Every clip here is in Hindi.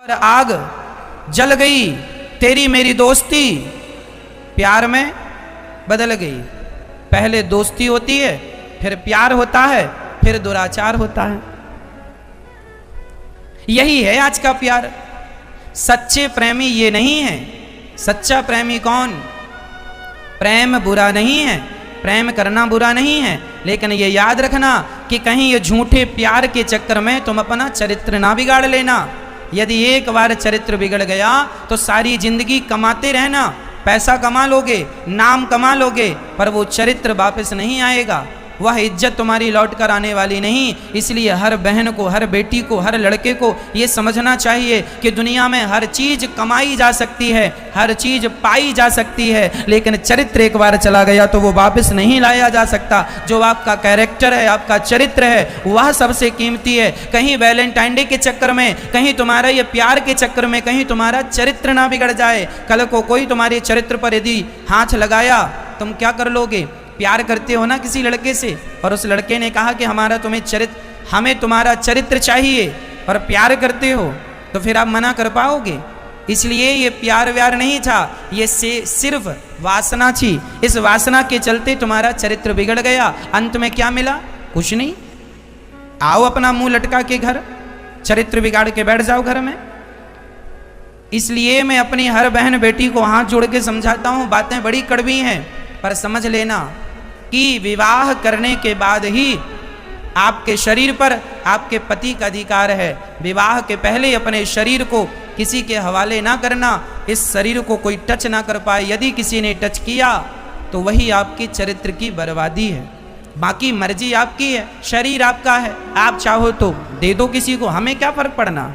और आग जल गई तेरी मेरी दोस्ती, प्यार में बदल गई। पहले दोस्ती होती है, फिर प्यार होता है, फिर दुराचार होता है। यही है आज का प्यार। सच्चे प्रेमी ये नहीं है। सच्चा प्रेमी कौन? प्रेम बुरा नहीं है, प्रेम करना बुरा नहीं है, लेकिन ये याद रखना कि कहीं ये झूठे प्यार के चक्कर में तुम अपना चरित्र ना बिगाड़ लेना। यदि एक बार चरित्र बिगड़ गया तो सारी जिंदगी कमाते रहना, पैसा कमा लोगे, नाम कमा लोगे, पर वो चरित्र वापस नहीं आएगा, वह इज्जत तुम्हारी लौट कर आने वाली नहीं। इसलिए हर बहन को, हर बेटी को, हर लड़के को ये समझना चाहिए कि दुनिया में हर चीज कमाई जा सकती है, हर चीज पाई जा सकती है, लेकिन चरित्र एक बार चला गया तो वो वापस नहीं लाया जा सकता। जो आपका कैरेक्टर है, आपका चरित्र है, वह सबसे कीमती है। कहीं वैलेंटाइन डे के चक्कर में, कहीं तुम्हारा ये प्यार के चक्कर में, कहीं तुम्हारा चरित्र ना बिगड़ जाए। कल को कोई तुम्हारे चरित्र पर यदि हाथ लगाया, तुम क्या कर लोगे? प्यार करते हो ना किसी लड़के से, और उस लड़के ने कहा कि हमें तुम्हारा चरित्र चाहिए, और प्यार करते हो, तो फिर आप मना कर पाओगे? इसलिए ये प्यार व्यार नहीं था, ये सिर्फ वासना थी। इस वासना के चलते तुम्हारा चरित्र बिगड़ गया। अंत में क्या मिला? कुछ नहीं। आओ अपना मुंह लटका के घर, चरित्र बिगाड़ के बैठ जाओ घर में। इसलिए मैं अपनी हर बहन बेटी को हाथ जोड़ के समझाता हूं, बातें बड़ी कड़वी हैं, पर समझ लेना कि विवाह करने के बाद ही आपके शरीर पर आपके पति का अधिकार है। विवाह के पहले अपने शरीर को किसी के हवाले ना करना। इस शरीर को कोई टच ना कर पाए। यदि किसी ने टच किया तो वही आपके चरित्र की बर्बादी है। बाकी मर्जी आपकी है, शरीर आपका है। आप चाहो तो दे दो किसी को, हमें क्या फर्क पड़ना।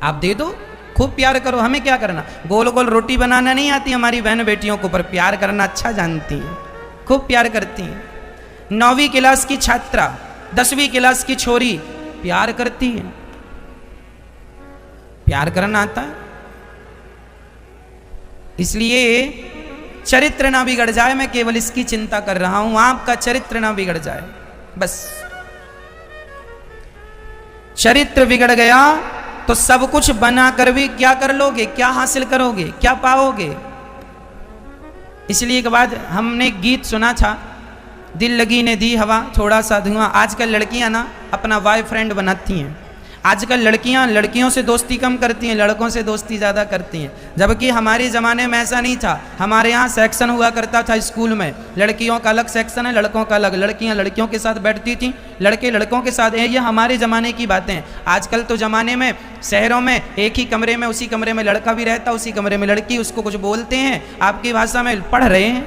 आप दे दो, खूब प्यार करो, हमें क्या करना। गोल गोल रोटी बनाना नहीं आती हमारी बहन बेटियों को, पर प्यार करना अच्छा जानती हैं, खूब प्यार करती हैं। 9वीं क्लास की छात्रा, 10वीं क्लास की छोरी प्यार करती है। प्यार करना आता है। इसलिए चरित्र ना बिगड़ जाए, मैं केवल इसकी चिंता कर रहा हूं, आपका चरित्र ना बिगड़ जाए बस। चरित्र बिगड़ गया तो सब कुछ बना कर भी क्या कर लोगे, क्या हासिल करोगे, क्या पाओगे। इसलिए एक बात हमने गीत सुना था, दिल लगी ने दी हवा थोड़ा सा धुआं। आजकल लड़कियां ना अपना बॉयफ्रेंड बनाती हैं। आजकल लड़कियां लड़कियों से दोस्ती कम करती हैं, लड़कों से दोस्ती ज़्यादा करती हैं। जबकि हमारे ज़माने में ऐसा नहीं था। हमारे यहाँ सेक्शन हुआ करता था स्कूल में, लड़कियों का अलग सेक्शन है, लड़कों का अलग। लड़कियां लड़कियों के साथ बैठती थी, लड़के लड़कों के साथ। ये हमारे ज़माने की बातें हैं। आजकल तो ज़माने में शहरों में एक ही कमरे में, उसी कमरे में लड़का भी रहता, उसी कमरे में लड़की। उसको कुछ बोलते हैं आपकी भाषा में, पढ़ रहे हैं।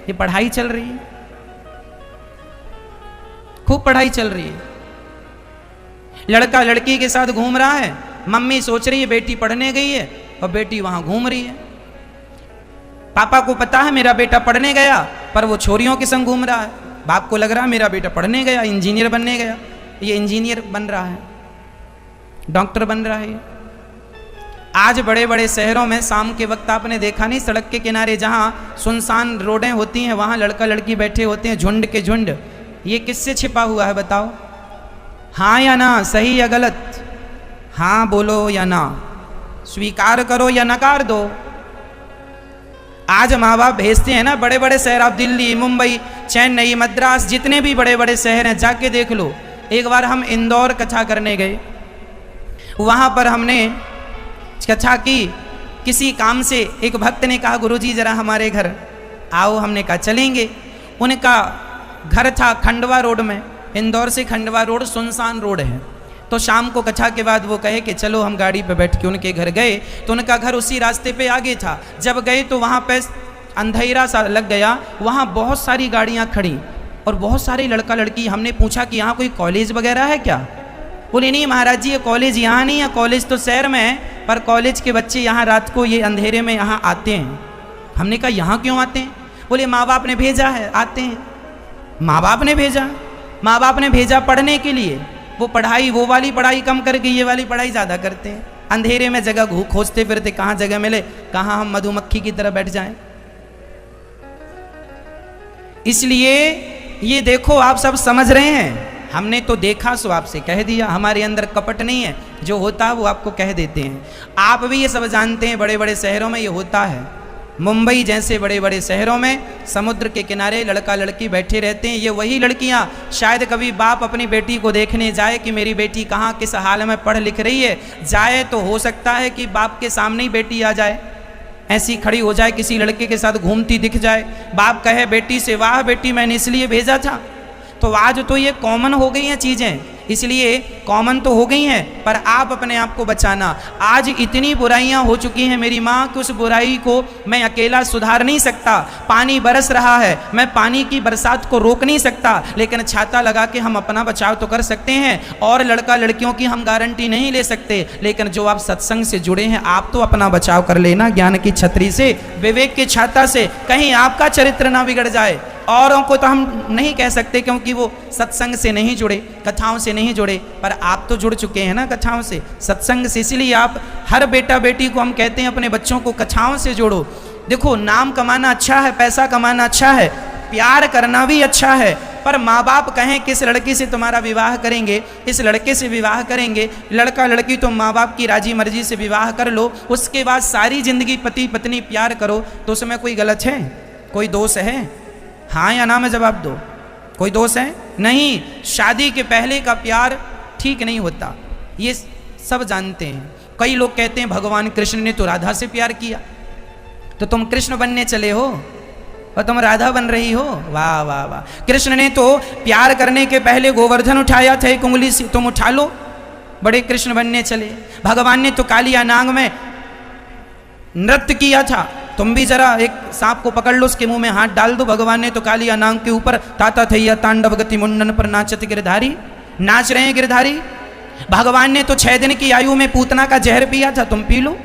ये पढ़ाई चल रही है, खूब पढ़ाई चल रही है। लड़का लड़की के साथ घूम रहा है, मम्मी सोच रही है बेटी पढ़ने गई है और बेटी वहां घूम रही है। पापा को पता है मेरा बेटा पढ़ने गया, पर वो छोरियों के संग घूम रहा है। बाप को लग रहा है मेरा बेटा पढ़ने गया, इंजीनियर बनने गया, ये इंजीनियर बन रहा है, डॉक्टर बन रहा है। आज बड़े बड़े शहरों में शाम के वक्त आपने देखा नहीं, सड़क के किनारे जहां सुनसान रोडें होती हैं, वहां लड़का लड़की बैठे होते हैं झुंड के झुंड। ये किससे छिपा हुआ है बताओ? हाँ या ना, सही या गलत? हाँ बोलो या ना, स्वीकार करो या नकार दो। आज माँ बाप भेजते हैं ना बड़े बड़े शहर, आप दिल्ली, मुंबई, चेन्नई, मद्रास, जितने भी बड़े बड़े शहर हैं जाके देख लो। एक बार हम इंदौर कथा करने गए, वहाँ पर हमने कथा की। किसी काम से एक भक्त ने कहा गुरुजी जरा हमारे घर आओ। हमने कहा चलेंगे। उनका घर था खंडवा रोड में। इंदौर से खंडवा रोड सुनसान रोड है। तो शाम को कथा के बाद वो कहे कि चलो हम गाड़ी पे बैठ के उनके घर गए। तो उनका घर उसी रास्ते पे आगे था। जब गए तो वहाँ पे अंधेरा सा लग गया, वहाँ बहुत सारी गाड़ियाँ खड़ी और बहुत सारे लड़का लड़की। हमने पूछा कि यहाँ कोई कॉलेज वगैरह है क्या? बोले नहीं महाराज जी, ये कॉलेज यहाँ नहीं है, कॉलेज तो शहर में है, पर कॉलेज के बच्चे यहाँ रात को ये अंधेरे में यहाँ आते हैं। हमने कहा यहाँ क्यों आते हैं? बोले माँ बाप ने भेजा है, आते हैं। माँ बाप ने भेजा? माँ बाप ने भेजा पढ़ने के लिए। वो पढ़ाई, वो वाली पढ़ाई कम करके ये वाली पढ़ाई ज़्यादा करते हैं। अंधेरे में जगह खोजते फिरते, कहाँ जगह मिले, कहाँ हम मधुमक्खी की तरह बैठ जाएं। इसलिए ये देखो, आप सब समझ रहे हैं हमने तो देखा सो आपसे कह दिया, हमारे अंदर कपट नहीं है, जो होता है वो आपको कह देते हैं। आप भी ये सब जानते हैं, बड़े बड़े शहरों में ये होता है। मुंबई जैसे बड़े बड़े शहरों में समुद्र के किनारे लड़का लड़की बैठे रहते हैं। ये वही लड़कियां शायद कभी बाप अपनी बेटी को देखने जाए कि मेरी बेटी कहाँ किस हाल में पढ़ लिख रही है, जाए तो हो सकता है कि बाप के सामने ही बेटी आ जाए, ऐसी खड़ी हो जाए, किसी लड़के के साथ घूमती दिख जाए, बाप कहे बेटी से वाह बेटी मैंने इसलिए भेजा था। तो आज तो ये कॉमन हो गई हैं चीज़ें, इसलिए कॉमन तो हो गई हैं, पर आप अपने आप को बचाना। आज इतनी बुराइयां हो चुकी हैं मेरी माँ कि उस बुराई को मैं अकेला सुधार नहीं सकता। पानी बरस रहा है, मैं पानी की बरसात को रोक नहीं सकता, लेकिन छाता लगा के हम अपना बचाव तो कर सकते हैं। और लड़का लड़कियों की हम गारंटी नहीं ले सकते, लेकिन जो आप सत्संग से जुड़े हैं आप तो अपना बचाव कर लेना ज्ञान की छतरी से, विवेक की छाता से, कहीं आपका चरित्र ना बिगड़ जाए। औरों को तो हम नहीं कह सकते क्योंकि वो सत्संग से नहीं जुड़े, कथाओं से नहीं जुड़े, पर आप तो जुड़ चुके हैं ना कथाओं से, सत्संग से। इसीलिए आप हर बेटा बेटी को हम कहते हैं अपने बच्चों को कथाओं से जोड़ो। देखो नाम कमाना अच्छा है, पैसा कमाना अच्छा है, प्यार करना भी अच्छा है, पर माँ बाप कहें किस लड़की से तुम्हारा विवाह करेंगे, इस लड़के से विवाह करेंगे, लड़का लड़की तो माँ बाप की राजी मर्जी से विवाह कर लो, उसके बाद सारी जिंदगी पति पत्नी प्यार करो, तो उसमें कोई गलत है, कोई दोष है? हाँ या ना में जवाब दो। कोई दोष है? नहीं। शादी के पहले का प्यार ठीक नहीं होता, ये सब जानते हैं। कई लोग कहते हैं भगवान कृष्ण ने तो राधा से प्यार किया, तो तुम कृष्ण बनने चले हो और तुम राधा बन रही हो। वाह वाह वाह। कृष्ण ने तो प्यार करने के पहले गोवर्धन उठाया था एक उंगली से, तुम उठा लो, बड़े कृष्ण बनने चले। भगवान ने तो कालिया नाग में नृत्य किया था, तुम भी जरा एक सांप को पकड़ लो, उसके मुंह में हाथ डाल दो। भगवान ने तो कालिया नाग के ऊपर ताता थैया तांडव गति मुंडन पर नाचत गिरधारी, नाच रहे हैं गिरधारी। भगवान ने तो 6 दिन की आयु में पूतना का जहर पिया था, तुम पी लो।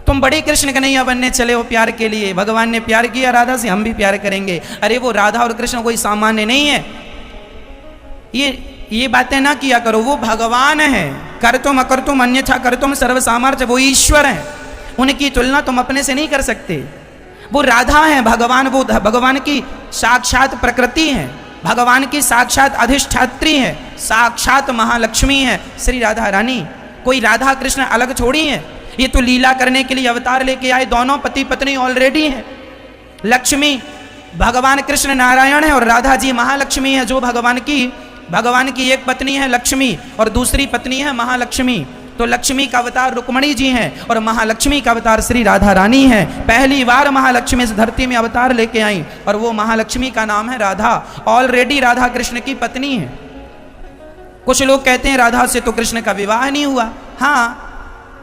तुम बड़े कृष्ण कन्हैया बनने चले हो प्यार के लिए। भगवान ने प्यार किया राधा से, हम भी प्यार करेंगे। अरे वो राधा और कृष्ण कोई सामान्य नहीं है, ये बातें ना किया करो। वो भगवान है, कर तुम अकर तुम अन्यथा कर तुम सर्व सामर्थ्य, वो ईश्वर है, उनकी तुलना तुम अपने से नहीं कर सकते। वो राधा है, भगवान वो भगवान की साक्षात प्रकृति है, भगवान की साक्षात अधिष्ठात्री है, साक्षात महालक्ष्मी है श्री राधा रानी। कोई राधा कृष्ण अलग छोड़ी है, ये तो लीला करने के लिए अवतार लेके आए, दोनों पति पत्नी ऑलरेडी हैं। लक्ष्मी भगवान कृष्ण नारायण है और राधा जी महालक्ष्मी है, जो भगवान की एक पत्नी है लक्ष्मी और दूसरी पत्नी है महालक्ष्मी। तो लक्ष्मी का अवतार रुक्मणी जी हैं और महालक्ष्मी का अवतार श्री राधा रानी है। पहली बार महालक्ष्मी इस धरती में अवतार लेके आई और वो महालक्ष्मी का नाम है राधा। ऑलरेडी राधा कृष्ण की पत्नी है। कुछ लोग कहते हैं राधा से तो कृष्ण का विवाह नहीं हुआ। हाँ,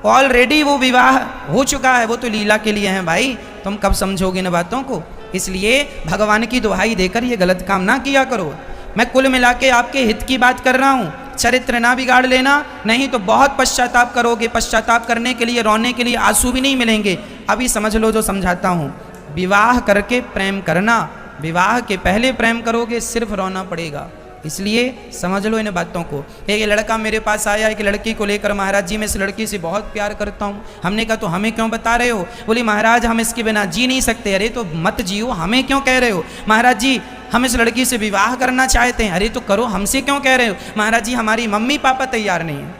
ऑलरेडी वो विवाह हो चुका है, वो तो लीला के लिए है भाई, तुम कब समझोगे इन बातों को। इसलिए भगवान की दुहाई देकर ये गलत काम ना किया करो। मैं कुल मिला के आपके हित की बात कर रहा हूँ, चरित्र ना बिगाड़ लेना, नहीं तो बहुत पश्चाताप करोगे। पश्चाताप करने के लिए, रोने के लिए आंसू भी नहीं मिलेंगे। अभी समझ लो जो समझाता हूँ। विवाह करके प्रेम करना, विवाह के पहले प्रेम करोगे सिर्फ रोना पड़ेगा। इसलिए समझ लो इन बातों को। एक लड़का मेरे पास आया, एक लड़की को लेकर, महाराज जी मैं इस लड़की से बहुत प्यार करता हूँ। हमने कहा तो हमें क्यों बता रहे हो? बोली महाराज हम इसके बिना जी नहीं सकते। अरे तो मत जियो, हमें क्यों कह रहे हो? महाराज जी हम इस लड़की से विवाह करना चाहते हैं। अरे तो करो, हमसे क्यों कह रहे हो? महाराज जी हमारी मम्मी पापा तैयार नहीं है,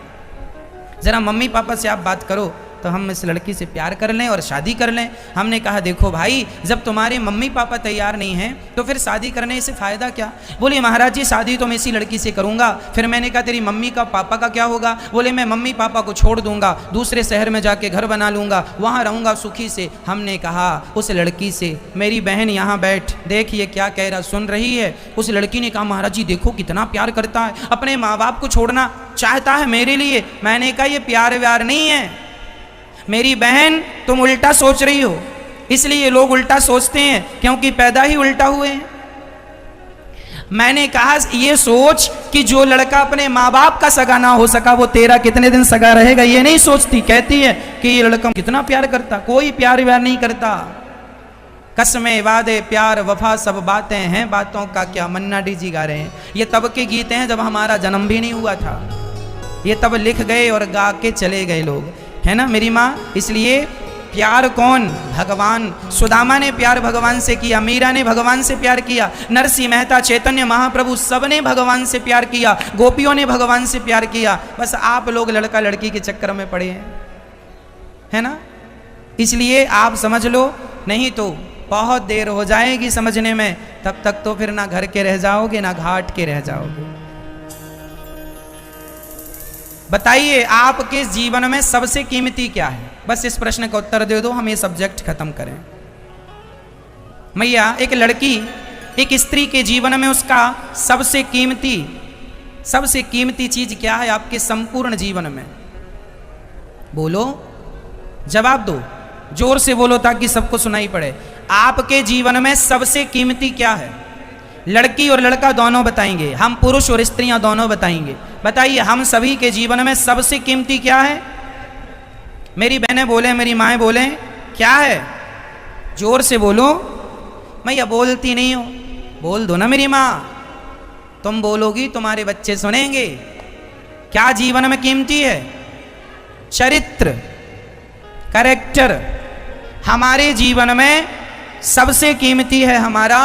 जरा मम्मी पापा से आप बात करो तो हम इस लड़की से प्यार कर लें और शादी कर लें। हमने कहा देखो भाई, जब तुम्हारे मम्मी पापा तैयार नहीं हैं तो फिर शादी करने से फ़ायदा क्या? बोले महाराज जी शादी तो मैं इसी लड़की से करूँगा। फिर मैंने कहा तेरी मम्मी का पापा का क्या होगा? बोले मैं मम्मी पापा को छोड़ दूंगा, दूसरे शहर में जाके घर बना लूँगा, वहाँ रहूँगा सुखी से। हमने कहा उस लड़की से, मेरी बहन यहाँ बैठ, देख ये क्या कह रहा, सुन रही है? उस लड़की ने कहा महाराज जी देखो कितना प्यार करता है, अपने माँ बाप को छोड़ना चाहता है मेरे लिए। मैंने कहा ये प्यार व्यार नहीं है मेरी बहन, तुम उल्टा सोच रही हो। इसलिए लोग उल्टा सोचते हैं क्योंकि पैदा ही उल्टा हुए हैं। मैंने कहा ये सोच कि जो लड़का अपने माँ बाप का सगा ना हो सका वो तेरा कितने दिन सगा रहेगा, ये नहीं सोचती। कहती है कि ये लड़का कितना प्यार करता। कोई प्यार व्यार नहीं करता। कसमें वादे प्यार वफा सब बातें हैं, बातों का क्या मन्ना डी जी गा रहे हैं। ये तब के गीत हैं जब हमारा जन्म भी नहीं हुआ था, ये तब लिख गए और गा के चले गए लोग, है ना मेरी माँ। इसलिए प्यार कौन? भगवान। सुदामा ने प्यार भगवान से किया, मीरा ने भगवान से प्यार किया, नरसिंह मेहता, चैतन्य महाप्रभु सबने भगवान से प्यार किया, गोपियों ने भगवान से प्यार किया। बस आप लोग लड़का लड़की के चक्कर में पड़े हैं, है ना? इसलिए आप समझ लो, नहीं तो बहुत देर हो जाएगी समझने में, तब तक तो फिर ना घर के रह जाओगे ना घाट के रह जाओगे। बताइए आपके जीवन में सबसे कीमती क्या है? बस इस प्रश्न का उत्तर दे दो, हम ये सब्जेक्ट खत्म करें। मैया, एक लड़की, एक स्त्री के जीवन में उसका सबसे कीमती चीज क्या है आपके संपूर्ण जीवन में? बोलो, जवाब दो, जोर से बोलो ताकि सबको सुनाई पड़े। आपके जीवन में सबसे कीमती क्या है? लड़की और लड़का दोनों बताएंगे, हम पुरुष और स्त्रियां दोनों बताएंगे। बताइए हम सभी के जीवन में सबसे कीमती क्या है? मेरी बहनें बोले, मेरी माएँ बोले, क्या है? जोर से बोलो। मैं बोलती नहीं हूं, बोल दो ना मेरी माँ। तुम बोलोगी तुम्हारे बच्चे सुनेंगे। क्या जीवन में कीमती है? चरित्र, कैरेक्टर। हमारे जीवन में सबसे कीमती है हमारा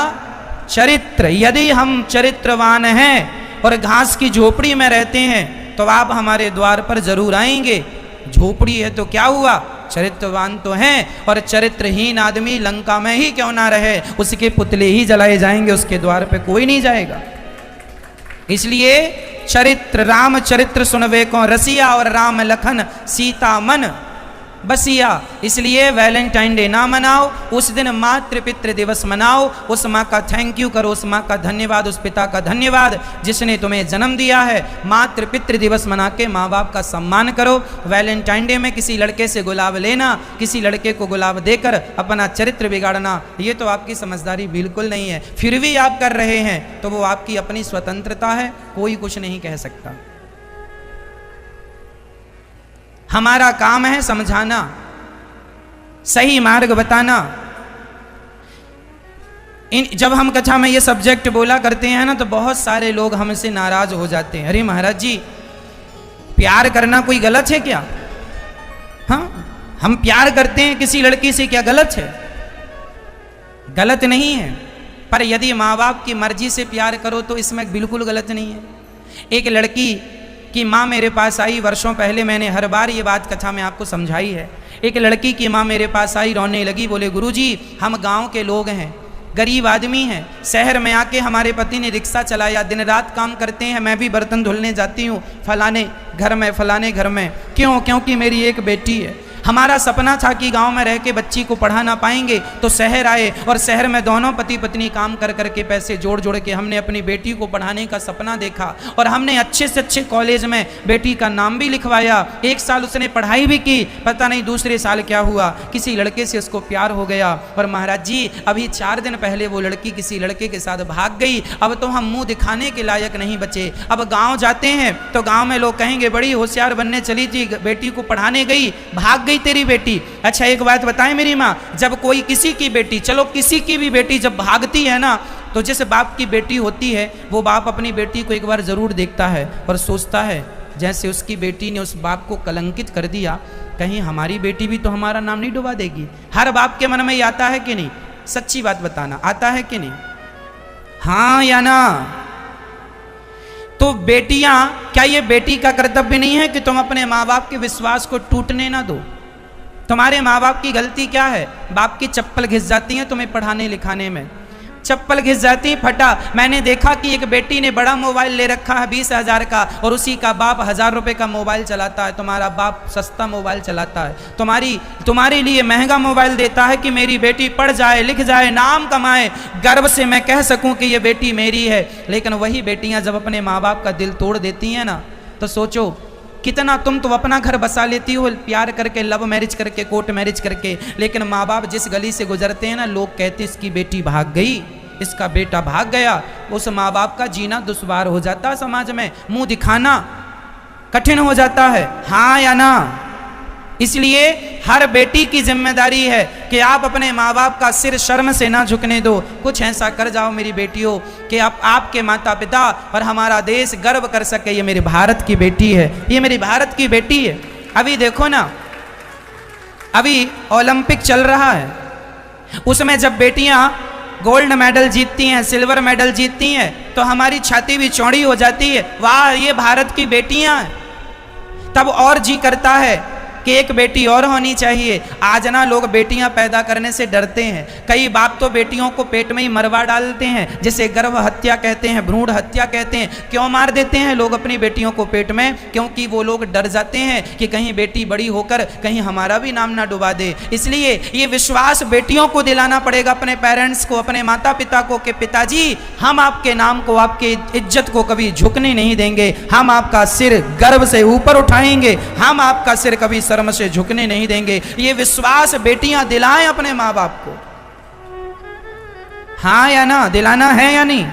चरित्र। यदि हम चरित्रवान हैं और घास की झोपड़ी में रहते हैं तो आप हमारे द्वार पर जरूर आएंगे। झोपड़ी है तो क्या हुआ, चरित्रवान तो हैं, और चरित्रहीन आदमी लंका में ही क्यों ना रहे, उसके पुतले ही जलाए जाएंगे, उसके द्वार पे कोई नहीं जाएगा। इसलिए चरित्र, राम चरित्र सुनवे को रसिया, और राम लखन सीता मन बसिया। इसलिए वैलेंटाइन डे ना मनाओ, उस दिन मातृ पितृ दिवस मनाओ। उस माँ का थैंक यू करो, उस माँ का धन्यवाद, उस पिता का धन्यवाद जिसने तुम्हें जन्म दिया है। मातृ पितृ दिवस मना के माँ बाप का सम्मान करो। वैलेंटाइन डे में किसी लड़के से गुलाब लेना, किसी लड़के को गुलाब देकर अपना चरित्र बिगाड़ना, ये तो आपकी समझदारी बिल्कुल नहीं है। फिर भी आप कर रहे हैं तो वो आपकी अपनी स्वतंत्रता है, कोई कुछ नहीं कह सकता। हमारा काम है समझाना, सही मार्ग बताना। जब हम कथा में ये सब्जेक्ट बोला करते हैं ना तो बहुत सारे लोग हमसे नाराज हो जाते हैं। अरे महाराज जी, प्यार करना कोई गलत है क्या? हाँ, हम प्यार करते हैं किसी लड़की से, क्या गलत है? गलत नहीं है, पर यदि माँ बाप की मर्जी से प्यार करो तो इसमें बिल्कुल गलत नहीं है। एक लड़की की माँ मेरे पास आई वर्षों पहले, मैंने हर बार ये बात कथा में आपको समझाई है। एक लड़की की माँ मेरे पास आई, रोने लगी, बोले गुरुजी हम गांव के लोग हैं, गरीब आदमी हैं, शहर में आके हमारे पति ने रिक्शा चलाया, दिन रात काम करते हैं, मैं भी बर्तन धुलने जाती हूँ फलाने घर में। क्यों? क्योंकि मेरी एक बेटी है। हमारा सपना था कि गांव में रह के बच्ची को पढ़ा ना पाएंगे तो शहर आए, और शहर में दोनों पति पत्नी काम कर करके पैसे जोड़ जोड़ के हमने अपनी बेटी को पढ़ाने का सपना देखा, और हमने अच्छे से अच्छे कॉलेज में बेटी का नाम भी लिखवाया। 1 साल उसने पढ़ाई भी की, पता नहीं दूसरे साल क्या हुआ, किसी लड़के से उसको प्यार हो गया। और महाराज जी अभी 4 दिन पहले वो लड़की किसी लड़के के साथ भाग गई। अब तो हम मुंह दिखाने के लायक नहीं बचे। अब गाँव जाते हैं तो गाँव में लोग कहेंगे बड़ी होशियार बनने चली थी, बेटी को पढ़ाने गई, भाग तेरी बेटी। अच्छा एक बात बताएं मेरी माँ, जब कोई किसी की बेटी, चलो किसी की भी बेटी जब भागती है ना, तो जिस बाप की बेटी होती है वो बाप अपनी बेटी को एक बार जरूर देखता है और सोचता है जैसे उसकी बेटी ने उस बाप को कलंकित कर दिया, कहीं हमारी बेटी भी तो हमारा नाम नहीं डुबा देगी। हर बाप के मन में ये आता है कि नहीं? सच्ची बात बताना, आता है कि नहीं? हाँ या ना? तो बेटियां, क्या ये बेटी का कर्तव्य नहीं है कि तुम अपने माँ बाप के विश्वास को टूटने ना दो? तुम्हारे माँ बाप की गलती क्या है? बाप की चप्पल घिस जाती है तुम्हें पढ़ाने लिखाने में, चप्पल घिस जाती है, फटा। मैंने देखा कि एक बेटी ने बड़ा मोबाइल ले रखा है 20,000 का, और उसी का बाप 1000 रुपए का मोबाइल चलाता है। तुम्हारा बाप सस्ता मोबाइल चलाता है, तुम्हारे लिए महंगा मोबाइल देता है कि मेरी बेटी पढ़ जाए, लिख जाए, नाम कमाए, गर्व से मैं कह सकूं कि ये बेटी मेरी है। लेकिन वही बेटियां जब अपने माँ बाप का दिल तोड़ देती हैं ना, तो सोचो कितना तुम तो अपना घर बसा लेती हो प्यार करके, लव मैरिज करके, कोर्ट मैरिज करके, लेकिन माँ बाप जिस गली से गुजरते हैं ना, लोग कहते इसकी बेटी भाग गई, इसका बेटा भाग गया। उस माँ बाप का जीना दुश्वार हो जाता है, समाज में मुंह दिखाना कठिन हो जाता है। हाँ या ना? इसलिए हर बेटी की जिम्मेदारी है कि आप अपने माँ बाप का सिर शर्म से ना झुकने दो। कुछ ऐसा कर जाओ मेरी बेटियों कि आपके माता पिता और हमारा देश गर्व कर सके, ये मेरे भारत की बेटी है, ये मेरी भारत की बेटी है। अभी देखो ना, अभी ओलंपिक चल रहा है, उसमें जब बेटियां गोल्ड मेडल जीतती हैं, सिल्वर मेडल जीतती हैं, तो हमारी छाती भी चौड़ी हो जाती है, वाह ये भारत की बेटियां हैं। तब और जी करता है कि एक बेटी और होनी चाहिए। आज ना लोग बेटियां पैदा करने से डरते हैं। कई बाप तो बेटियों को पेट में ही मरवा डालते हैं, जिसे गर्भ हत्या कहते हैं, भ्रूण हत्या कहते हैं। क्यों मार देते हैं लोग अपनी बेटियों को पेट में? क्योंकि वो लोग डर जाते हैं कि कहीं बेटी बड़ी होकर कहीं हमारा भी नाम ना डुबा दे। इसलिए ये विश्वास बेटियों को दिलाना पड़ेगा, अपने पेरेंट्स को, अपने माता पिता को, कि पिताजी हम आपके नाम को, आपके इज्जत को कभी झुकने नहीं देंगे। हम आपका सिर गर्व से ऊपर उठाएंगे, हम आपका सिर कभी शर्म से झुकने नहीं देंगे। ये विश्वास बेटियां दिलाएं अपने माँ बाप को। हाँ या ना? दिलाना है या नहीं?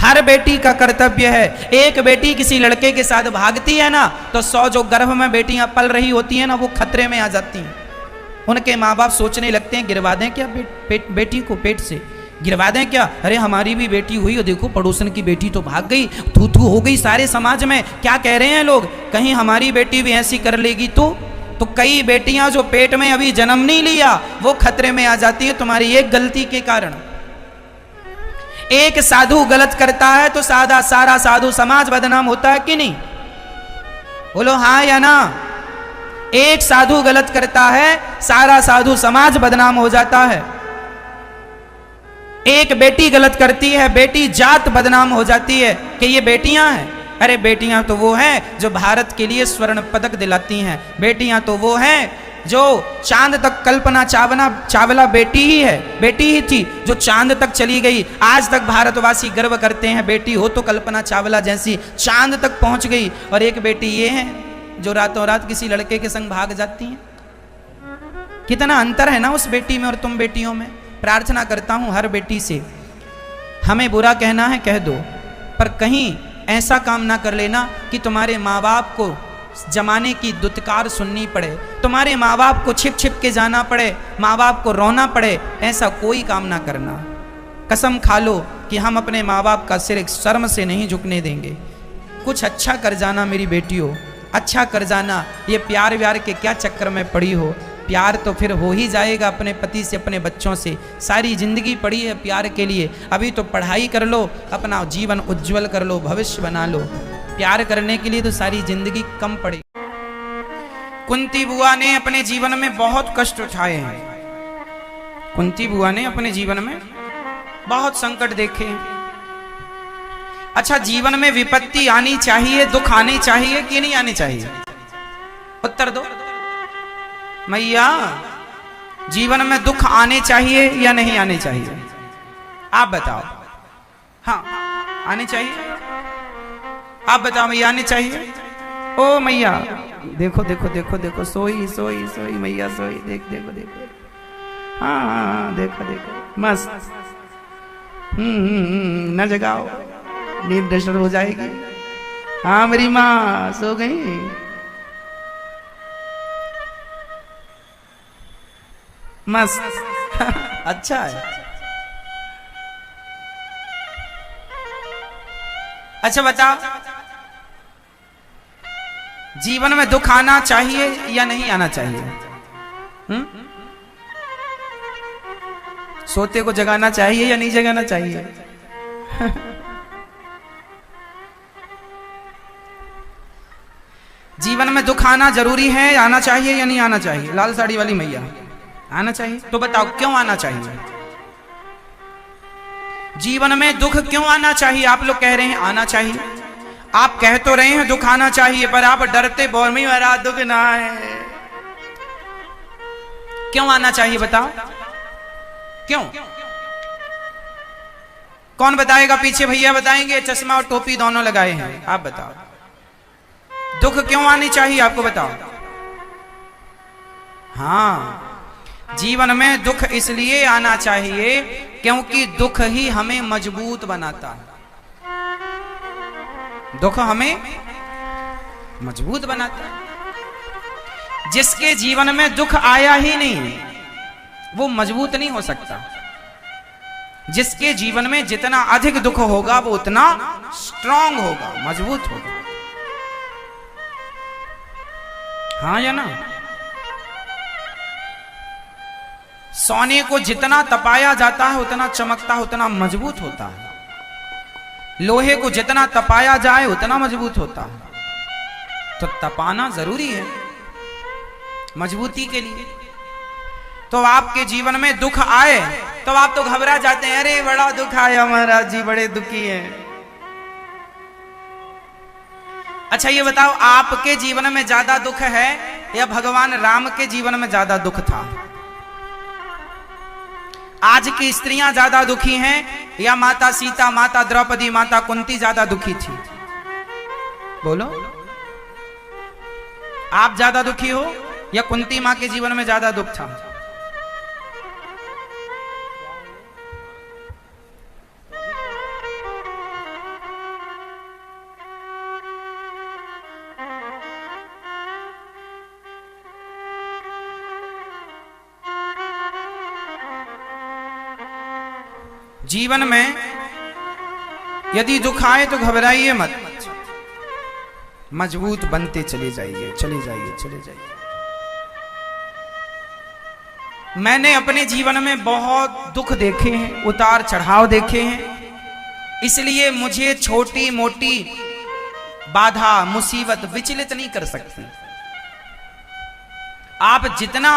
हर बेटी का कर्तव्य है। एक बेटी किसी लड़के के साथ भागती है ना, तो 100 जो गर्भ में बेटियां पल रही होती हैं ना, वो खतरे में आ जाती हैं। उनके माँ बाप सोचने लगते हैं गिरवा दें क्या बेटी को, पेट से गिरवा दें क्या? अरे हमारी भी बेटी हुई और देखो पड़ोसन की बेटी तो भाग गई, थू थू हो गई सारे समाज में। क्या कह रहे हैं लोग? कहीं हमारी बेटी भी ऐसी कर लेगी तो कई बेटियां जो पेट में अभी जन्म नहीं लिया वो खतरे में आ जाती है तुम्हारी एक गलती के कारण। एक साधु गलत करता है तो सारा साधु समाज बदनाम होता है कि नहीं? बोलो हाँ या ना? एक साधु गलत करता है, सारा साधु समाज बदनाम हो जाता है। एक बेटी गलत करती है, बेटी जात बदनाम हो जाती है कि ये बेटियां हैं। अरे बेटियां तो वो हैं जो भारत के लिए स्वर्ण पदक दिलाती हैं। बेटियां तो वो हैं जो चांद तक, कल्पना चावला बेटी ही थी जो चांद तक चली गई। आज तक भारतवासी गर्व करते हैं, बेटी हो तो कल्पना चावला जैसी चांद तक पहुंच गई। और एक बेटी ये है जो रातों रात किसी लड़के के संग भाग जाती हैं। कितना अंतर है ना उस बेटी में और तुम बेटियों में। प्रार्थना करता हूं हर बेटी से, हमें बुरा कहना है कह दो, पर कहीं ऐसा काम ना कर लेना कि तुम्हारे माँ बाप को जमाने की दुत्कार सुननी पड़े, तुम्हारे माँ बाप को छिप छिप के जाना पड़े, माँ बाप को रोना पड़े। ऐसा कोई काम ना करना। कसम खा लो कि हम अपने माँ बाप का सिर शर्म से नहीं झुकने देंगे। कुछ अच्छा कर जाना मेरी बेटियों, अच्छा कर जाना। ये प्यार व्यार के क्या चक्कर में पड़ी हो? प्यार तो फिर हो ही जाएगा अपने पति से, अपने बच्चों से। सारी जिंदगी पड़ी है प्यार के लिए। अभी तो पढ़ाई कर लो, अपना जीवन उज्जवल कर लो, भविष्य बना लो। प्यार करने के लिए तो सारी जिंदगी कम पड़ी। कुंती बुआ ने अपने जीवन में बहुत कष्ट उठाए हैं। कुंती बुआ ने अपने जीवन में बहुत संकट देखे हैं। अच्छा, जीवन में विपत्ति आनी चाहिए, दुख आने चाहिए कि नहीं आने चाहिए? उत्तर दो मैया। जीवन में दुख आने चाहिए या नहीं आने चाहिए? आप बताओ। हाँ आने चाहिए। आप बताओ मैया, आने चाहिए? ओ मैया देखो देखो देखो देखो, सोई सोई सोई मैया सोई, देखो देखो। हाँ हाँ देखो देखो, मस्त। न जगाओ, नींद डिस्टर्ब हो जाएगी। हाँ मेरी माँ सो गई। मस्त। अच्छा है। अच्छा बताओ, जीवन में दुख आना चाहिए या नहीं आना चाहिए? सोते को जगाना चाहिए या नहीं जगाना चाहिए? जीवन में दुख आना जरूरी है, आना चाहिए या नहीं आना चाहिए? लाल साड़ी वाली मैया, आना चाहिए। तो बताओ क्यों आना चाहिए? जीवन में दुख क्यों आना चाहिए? आप लोग कह रहे हैं आना चाहिए, आप कह तो रहे हैं दुख आना चाहिए, पर आप डरते बोरमी मेरा दुख ना है। क्यों आना चाहिए बताओ? क्यों? कौन बताएगा? पीछे भैया बताएंगे, चश्मा और टोपी दोनों लगाए हैं। आप बताओ दुख क्यों आनी चाहिए, आपको बताओ। हाँ, जीवन में दुख इसलिए आना चाहिए क्योंकि दुख ही हमें मजबूत बनाता है। दुख हमें मजबूत बनाता है। जिसके जीवन में दुख आया ही नहीं वो मजबूत नहीं हो सकता। जिसके जीवन में जितना अधिक दुख होगा वो उतना स्ट्रांग होगा, मजबूत होगा। हाँ या ना? सोने को जितना तपाया जाता है उतना चमकता है, उतना मजबूत होता है। लोहे को जितना तपाया जाए उतना मजबूत होता है। तो तपाना जरूरी है मजबूती के लिए। तो आपके जीवन में दुख आए तो आप तो घबरा जाते हैं, अरे बड़ा दुख आया महाराज जी, बड़े दुखी हैं। अच्छा ये बताओ, आपके जीवन में ज्यादा दुख है या भगवान राम के जीवन में ज्यादा दुख था? आज की स्त्रियां ज्यादा दुखी हैं या माता सीता, माता द्रौपदी, माता कुंती ज्यादा दुखी थी? बोलो, आप ज्यादा दुखी हो या कुंती मां के जीवन में ज्यादा दुख था? जीवन में यदि दुख आए तो घबराइए मत, मजबूत बनते चले जाइए, चले जाइए, चले जाइए। मैंने अपने जीवन में बहुत दुख देखे हैं, उतार चढ़ाव देखे हैं, इसलिए मुझे छोटी मोटी बाधा मुसीबत विचलित नहीं कर सकती। आप जितना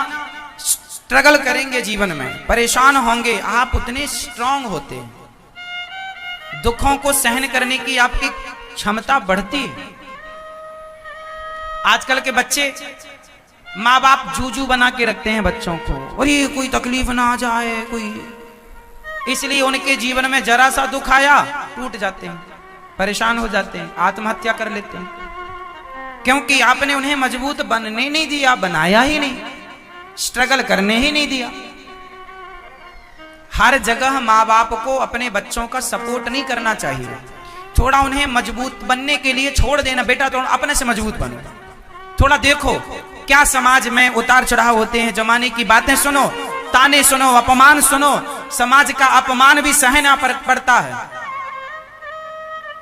स्ट्रगल करेंगे जीवन में, परेशान होंगे, आप उतने स्ट्रांग होते हैं। दुखों को सहन करने की आपकी क्षमता बढ़ती है। आजकल के बच्चे, माँ बाप जूजू बना के रखते हैं बच्चों को, अरे कोई तकलीफ ना आ जाए कोई, इसलिए उनके जीवन में जरा सा दुख आया टूट जाते हैं, परेशान हो जाते हैं, आत्महत्या कर लेते हैं। क्योंकि आपने उन्हें मजबूत बनने नहीं दिया, बनाया ही नहीं, स्ट्रगल करने ही नहीं दिया। हर जगह माँ बाप को अपने बच्चों का सपोर्ट नहीं करना चाहिए, थोड़ा उन्हें मजबूत बनने के लिए छोड़ देना, बेटा थोड़ा अपने से मजबूत बनो, थोड़ा देखो क्या समाज में उतार चढ़ाव होते हैं, जमाने की बातें सुनो, ताने सुनो, अपमान सुनो। समाज का अपमान भी सहना पड़ता है।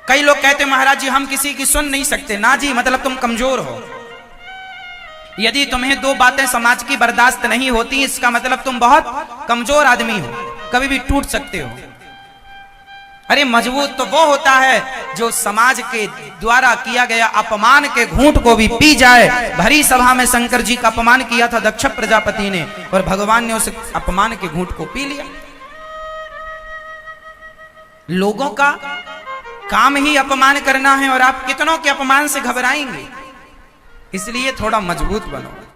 कई लोग कहते हैं महाराज जी हम किसी की सुन नहीं सकते। ना जी, मतलब तुम कमजोर हो। यदि तुम्हें दो बातें समाज की बर्दाश्त नहीं होती, इसका मतलब तुम बहुत कमजोर आदमी हो, कभी भी टूट सकते हो। अरे मजबूत तो वो होता है जो समाज के द्वारा किया गया अपमान के घूंट को भी पी जाए। भरी सभा में शंकर जी का अपमान किया था दक्ष प्रजापति ने, और भगवान ने उस अपमान के घूंट को पी लिया। लोगों का काम ही अपमान करना है और आप कितनों के अपमान से घबराएंगे, इसलिए थोड़ा मजबूत बनो।